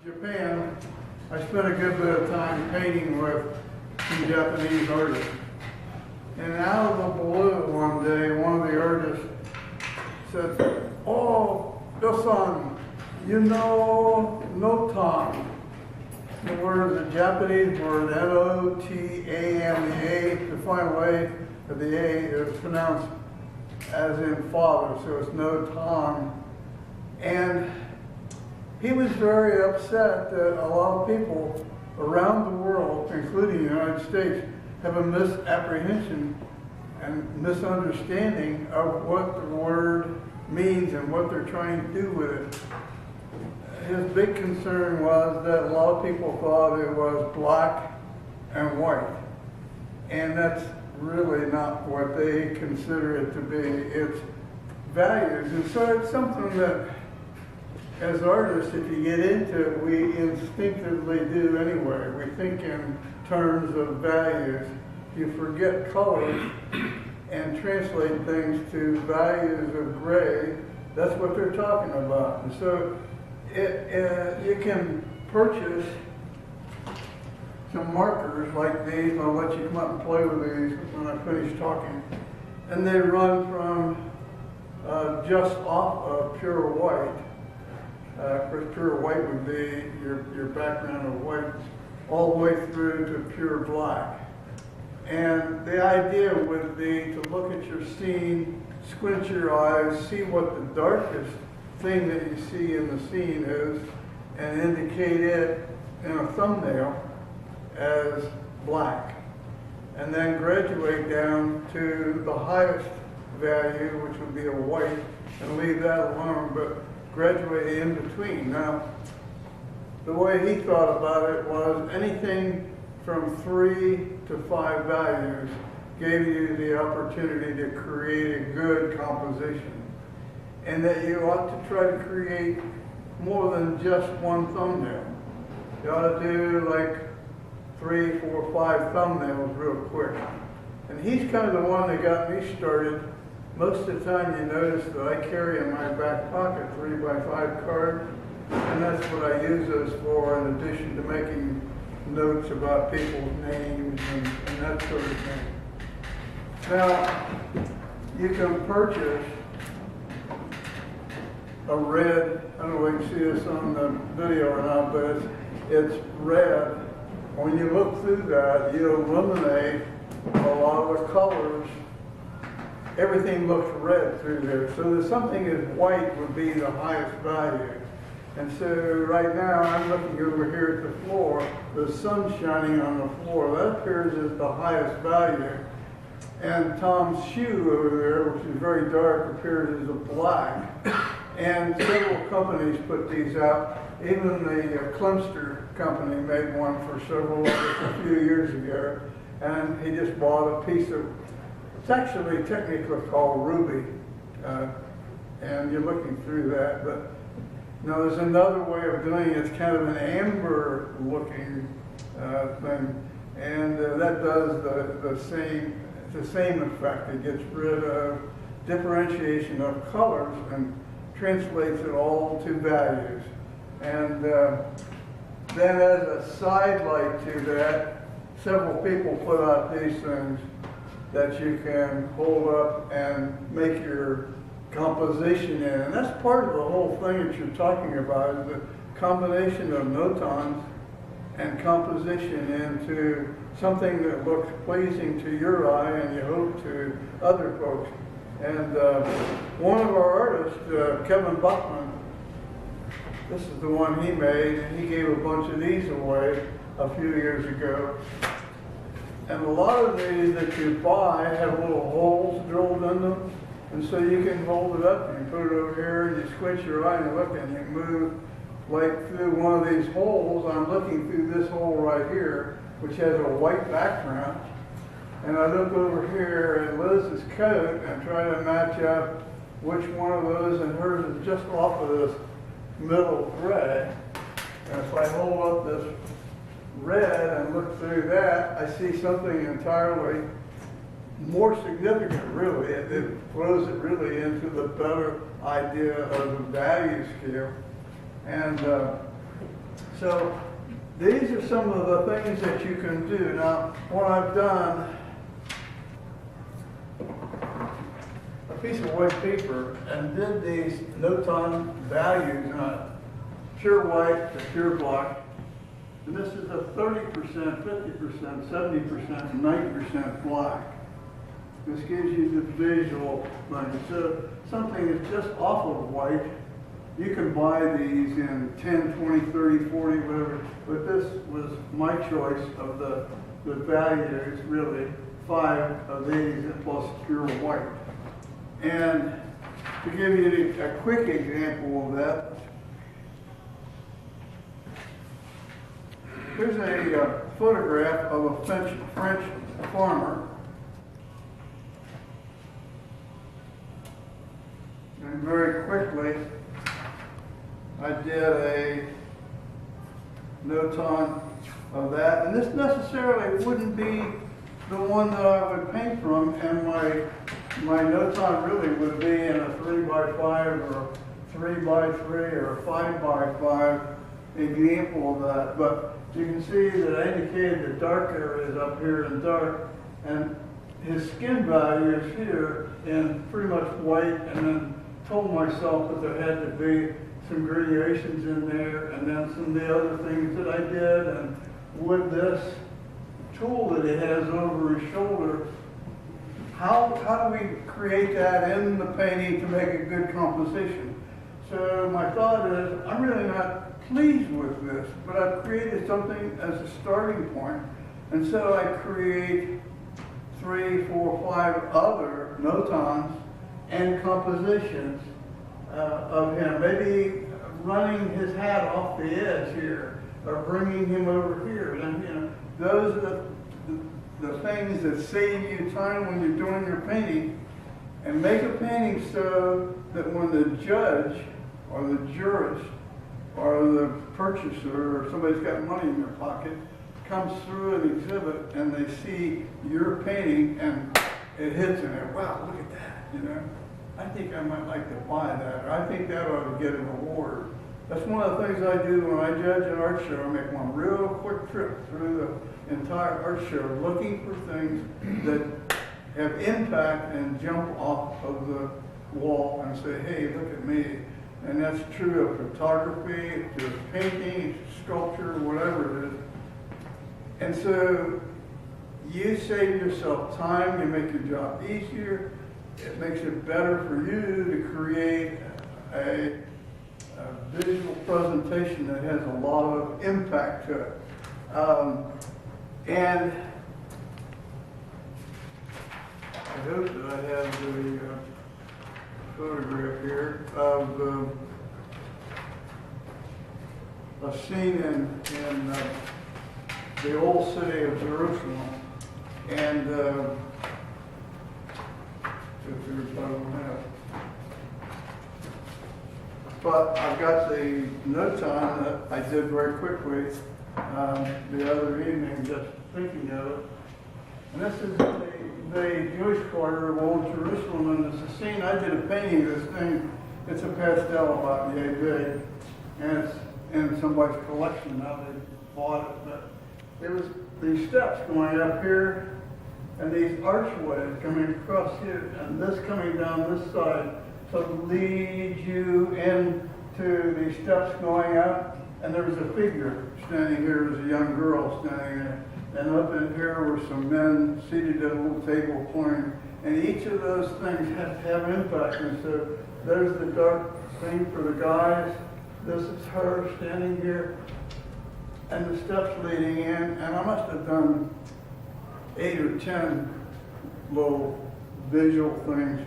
Japan, I spent a good bit of time painting with some Japanese artists. And out of the blue one day, one of the artists said, "Oh, Bill-san, you know NOTANS." The word is a Japanese word, N-O-T-A-N. The A, the final A of the A is pronounced as in father, so it's NOTANS. And he was very upset that a lot of people around the world, including the United States, have a misapprehension and misunderstanding of what the word means and what they're trying to do with it. His big concern was that a lot of people thought it was black and white, and that's really not what they consider it to be. It's values, and so it's something that as artists, if you get into it, we instinctively do anyway. We think in terms of values. You forget colors and translate things to values of gray. That's what they're talking about. And so you can purchase some markers like these. I'll let you come up and play with these when I finish talking. And they run from just off of pure white. Of course, pure white would be your background of white, all the way through to pure black. And the idea would be to look at your scene, squint your eyes, see what the darkest thing that you see in the scene is, and indicate it in a thumbnail as black. And then graduate down to the highest value, which would be a white, and leave that alone, but graduate in between. Now, the way he thought about it was anything from 3 to 5 values gave you the opportunity to create a good composition, and that you ought to try to create more than just one thumbnail. You ought to do like 3, 4, 5 thumbnails real quick. And he's kind of the one that got me started. Most of the time you notice that I carry in my back pocket 3x5 cards, and that's what I use those for, in addition to making notes about people's names and that sort of thing. Now, you can purchase a red, I don't know if you can see this on the video or not, but it's red. When you look through that, you eliminate a lot of the colors. Everything looks red through there. So there's something as white would be the highest value. And so right now I'm looking over here at the floor. The sun's shining on the floor. That appears as the highest value. And Tom's shoe over there, which is very dark, appears as a black. And several companies put these out. Even the Klimster company made one for a few years ago. And he just bought a piece of, it's actually technically called ruby, and you're looking through that. But now there's another way of doing it. It's kind of an amber looking thing, and that does the same effect. It gets rid of differentiation of colors and translates it all to values. And then as a side light to that, several people put out these things that you can hold up and make your composition in. And that's part of the whole thing that you're talking about, is the combination of NOTANS and composition into something that looks pleasing to your eye and you hope to other folks. And one of our artists, Kevin Buckman, this is the one he made, and he gave a bunch of these away a few years ago. And a lot of these that you buy have little holes drilled in them, and so you can hold it up and you put it over here and you squint your eye and you look and you move like through one of these holes. I'm looking through this hole right here, which has a white background, and I look over here at Liz's coat and try to match up which one of those, and hers is just off of this middle gray. And if I hold up this red and look through that, I see something entirely more significant, really. It throws it really into the better idea of the value scale. And So these are some of the things that you can do. Now, what I've done, a piece of white paper, and did these NOTAN values on it. Pure white to pure black. And this is a 30%, 50%, 70%, and 90% black. This gives you the visual thing. So something that's just off of white, you can buy these in 10, 20, 30, 40, whatever. But this was my choice of the values, really, 5 of these plus pure white. And to give you a quick example of that, here's a photograph of a French farmer. And very quickly, I did a NOTAN of that. And this necessarily wouldn't be the one that I would paint from, and my NOTAN really would be in a 3x5 or a 3x3 or a 5x5 example of that. But you can see that I indicated the dark areas up here in dark, and his skin value is here in pretty much white, and then told myself that there had to be some gradations in there, and then some of the other things that I did, and with this tool that he has over his shoulder, how do we create that in the painting to make a good composition? So my thought is, I'm really not pleased with this, but I've created something as a starting point, and so I create 3, 4, 5 other NOTANs and compositions of him. Maybe running his hat off the edge here, or bringing him over here. And you know, those are the things that save you time when you're doing your painting. And make a painting so that when the judge or the jurist or the purchaser or somebody's got money in their pocket comes through an exhibit and they see your painting and it hits in there. Wow, look at that, you know. I think I might like to buy that, or I think that ought to get a reward. That's one of the things I do when I judge an art show. I make one real quick trip through the entire art show, looking for things that have impact and jump off of the wall and say, hey, look at me. And that's true of photography, to painting, sculpture, whatever it is. And so you save yourself time, you make your job easier. It makes it better for you to create a visual presentation that has a lot of impact to it. And I hope that I have the photograph here of a scene in the old city of Jerusalem. And but I've got the NOTAN that I did very quickly the other evening, just thinking of it. And this is the Jewish quarter of Old Jerusalem, and it's a scene. I did a painting of this thing. It's a pastel about yay big, and it's in somebody's collection now. They bought it, but it was these steps going up here, and these archways coming across here, and this coming down this side, to lead you into these steps going up. And there was a figure standing here, there was a young girl standing there. And up in here were some men seated at a little table playing. And each of those things have impact. And so there's the dark thing for the guys. This is her standing here. And the steps leading in. And I must have done 8 or 10 little visual things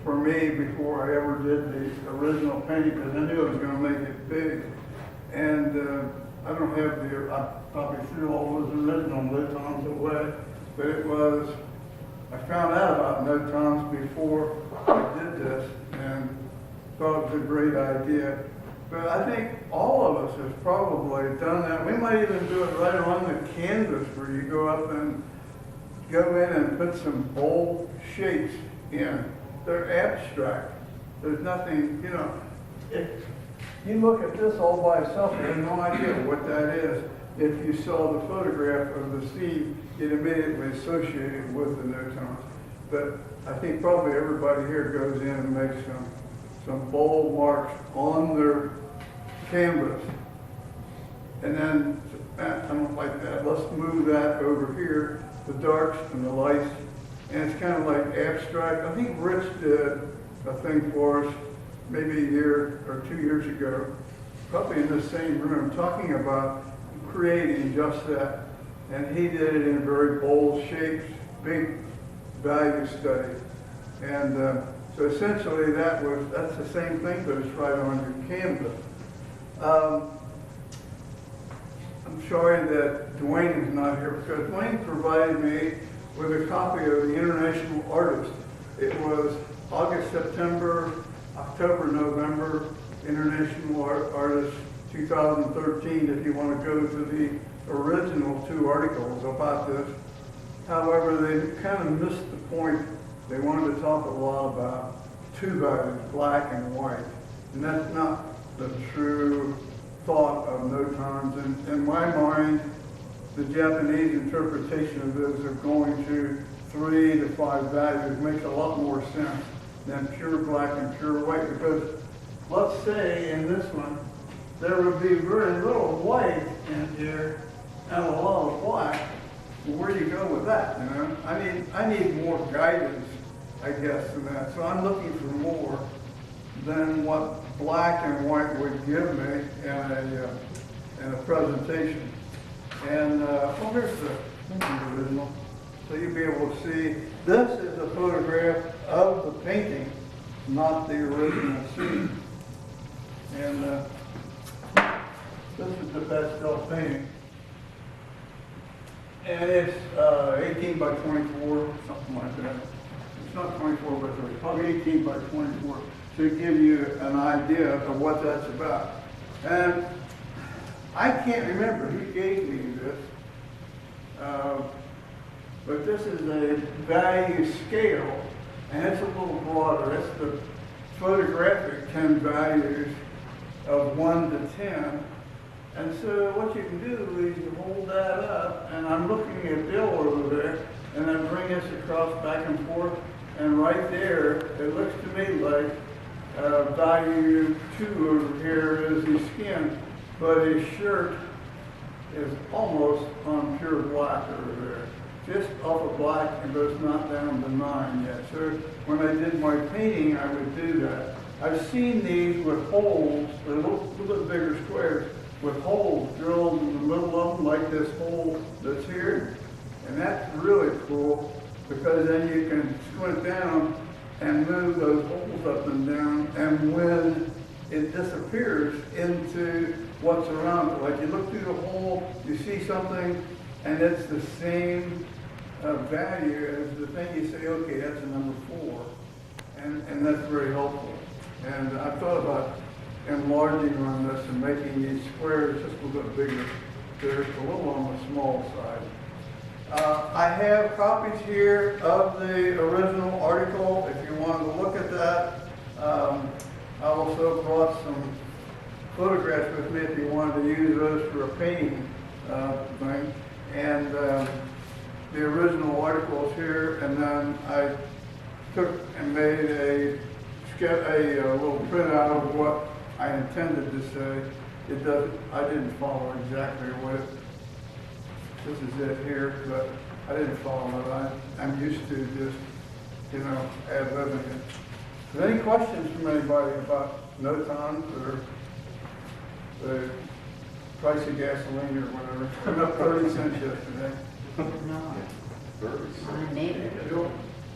for me before I ever did the original painting, because I knew I was going to make it big. And I don't have I probably threw all those original NOTANs away, but it was, I found out about NOTANs before I did this and thought it was a great idea. But I think all of us have probably done that. We might even do it right on the canvas where you go up and go in and put some bold shapes in. They're abstract. There's nothing, you know, You look at this all by itself, you have no idea what that is. If you saw the photograph of the scene, you'd immediately associate it with the NOTANS. But I think probably everybody here goes in and makes some bold marks on their canvas. And then, I don't like that. Let's move that over here, the darks and the lights. And it's kind of like abstract. I think Rich did a thing for us maybe a year or 2 years ago, probably in this same room, talking about creating just that. And he did it in very bold shapes, big value study. And so essentially that's the same thing, but it's right on your canvas. I'm sorry that Dwayne is not here because Dwayne provided me with a copy of the International Artist. It was August, September, October, November, International Artist 2013, if you want to go to the original 2 articles about this. However, they kind of missed the point. They wanted to talk a lot about 2 values, black and white. And that's not the true thought of NOTANS. In my mind, the Japanese interpretation of those of going to 3 to 5 values makes a lot more sense than pure black and pure white, because let's say in this one, there would be very little white in here and a lot of black. Well, where do you go with that, you know? I need more guidance, I guess, than that. So I'm looking for more than what black and white would give me in a presentation. And here's the original. So you'll be able to see, this is a photograph of the painting, not the original scene. And this is the pastel painting. And it's 18 by 24, something like that. It's not 24 by 30, probably 18 by 24, to give you an idea of what that's about. And I can't remember who gave me this, but this is a value scale, and it's a little broader. It's the photographic 10 values of 1 to 10. And so what you can do is you hold that up, and I'm looking at Bill over there, and I bring this across back and forth, and right there, it looks to me like value 2 over here is his skin, but his shirt is almost on pure black over there. Just off of black, but it's not down to 9 yet. So when I did my painting, I would do that. I've seen these with holes, they're a little bit bigger squares, with holes drilled in the middle of them, like this hole that's here. And that's really cool, because then you can squint down and move those holes up and down, and when it disappears into what's around it. Like you look through the hole, you see something, and it's the same value as the thing. You say, okay, that's a number 4. And that's very helpful. And I've thought about enlarging on this and making these squares just a little bit bigger. They're a little on the small side. I have copies here of the original article if you wanted to look at that. I also brought some photographs with me if you wanted to use those for a painting thing. And the original article is here, and then I took and made a little printout of what I intended to say. I didn't follow exactly what this is it here, but I didn't follow it. I'm used to just, ad-libbing it. Is there any questions from anybody about NOTANS or the price of gasoline or whatever? It went up 30 cents yesterday. No. My neighbor.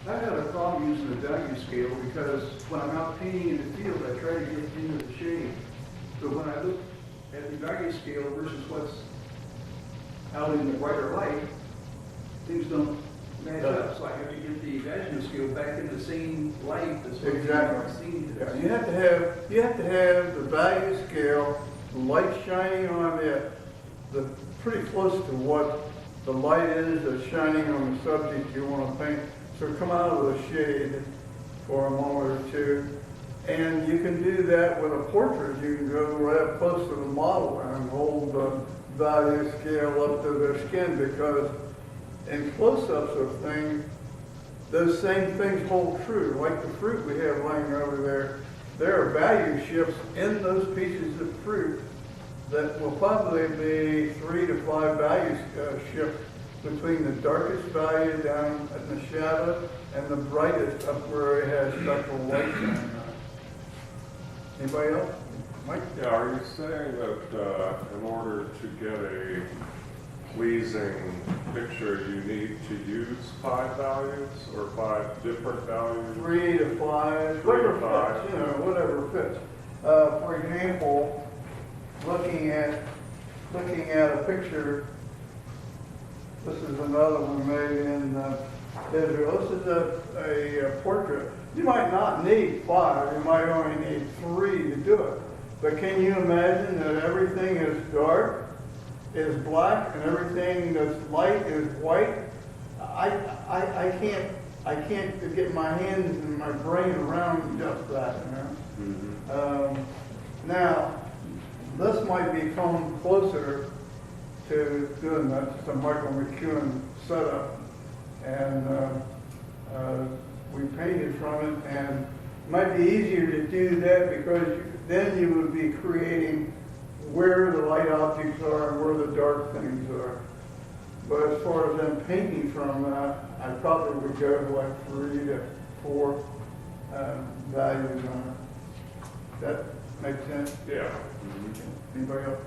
I had a problem using the value scale because when I'm out painting in the field, I try to get into the shade. So when I look at the value scale versus what's out in the brighter light, things don't match up. So I have to get the value scale back in the same light that's Exactly. seen. Yeah, you have to have the value scale, the light shining on it, pretty close to what the light is that's shining on the subject you want to paint. So come out of the shade for a moment or two, And you can do that with a portrait. You can go right up close to the model and hold the value scale up to their skin, because in close-ups of things, those same things hold true. Like the fruit we have laying over there, there are value shifts in those pieces of fruit that will probably be 3 to 5 value shifts between the darkest value down in the shadow and the brightest up where it has spectral light shining on it. Anybody else? Mike? Yeah, are you saying that in order to get a pleasing picture, you need to use 5 values or 5 different values? 3 to 5, 3 to whatever 5. fits, whatever fits. For example, looking at a picture, this is another one made in Israel. This is a portrait. You might not need 5, you might only need 3 to do it. But can you imagine that everything is dark, is black, and everything that's light is white? I can't get my hands and my brain around just that, Now, this might become closer to doing that. It's a Michael McEwen setup, and we painted from it, and it might be easier to do that because then you would be creating where the light objects are and where the dark things are. But as far as them painting from that, I probably would go like 3 to 4 values on it. That makes sense? Yeah. Anybody else?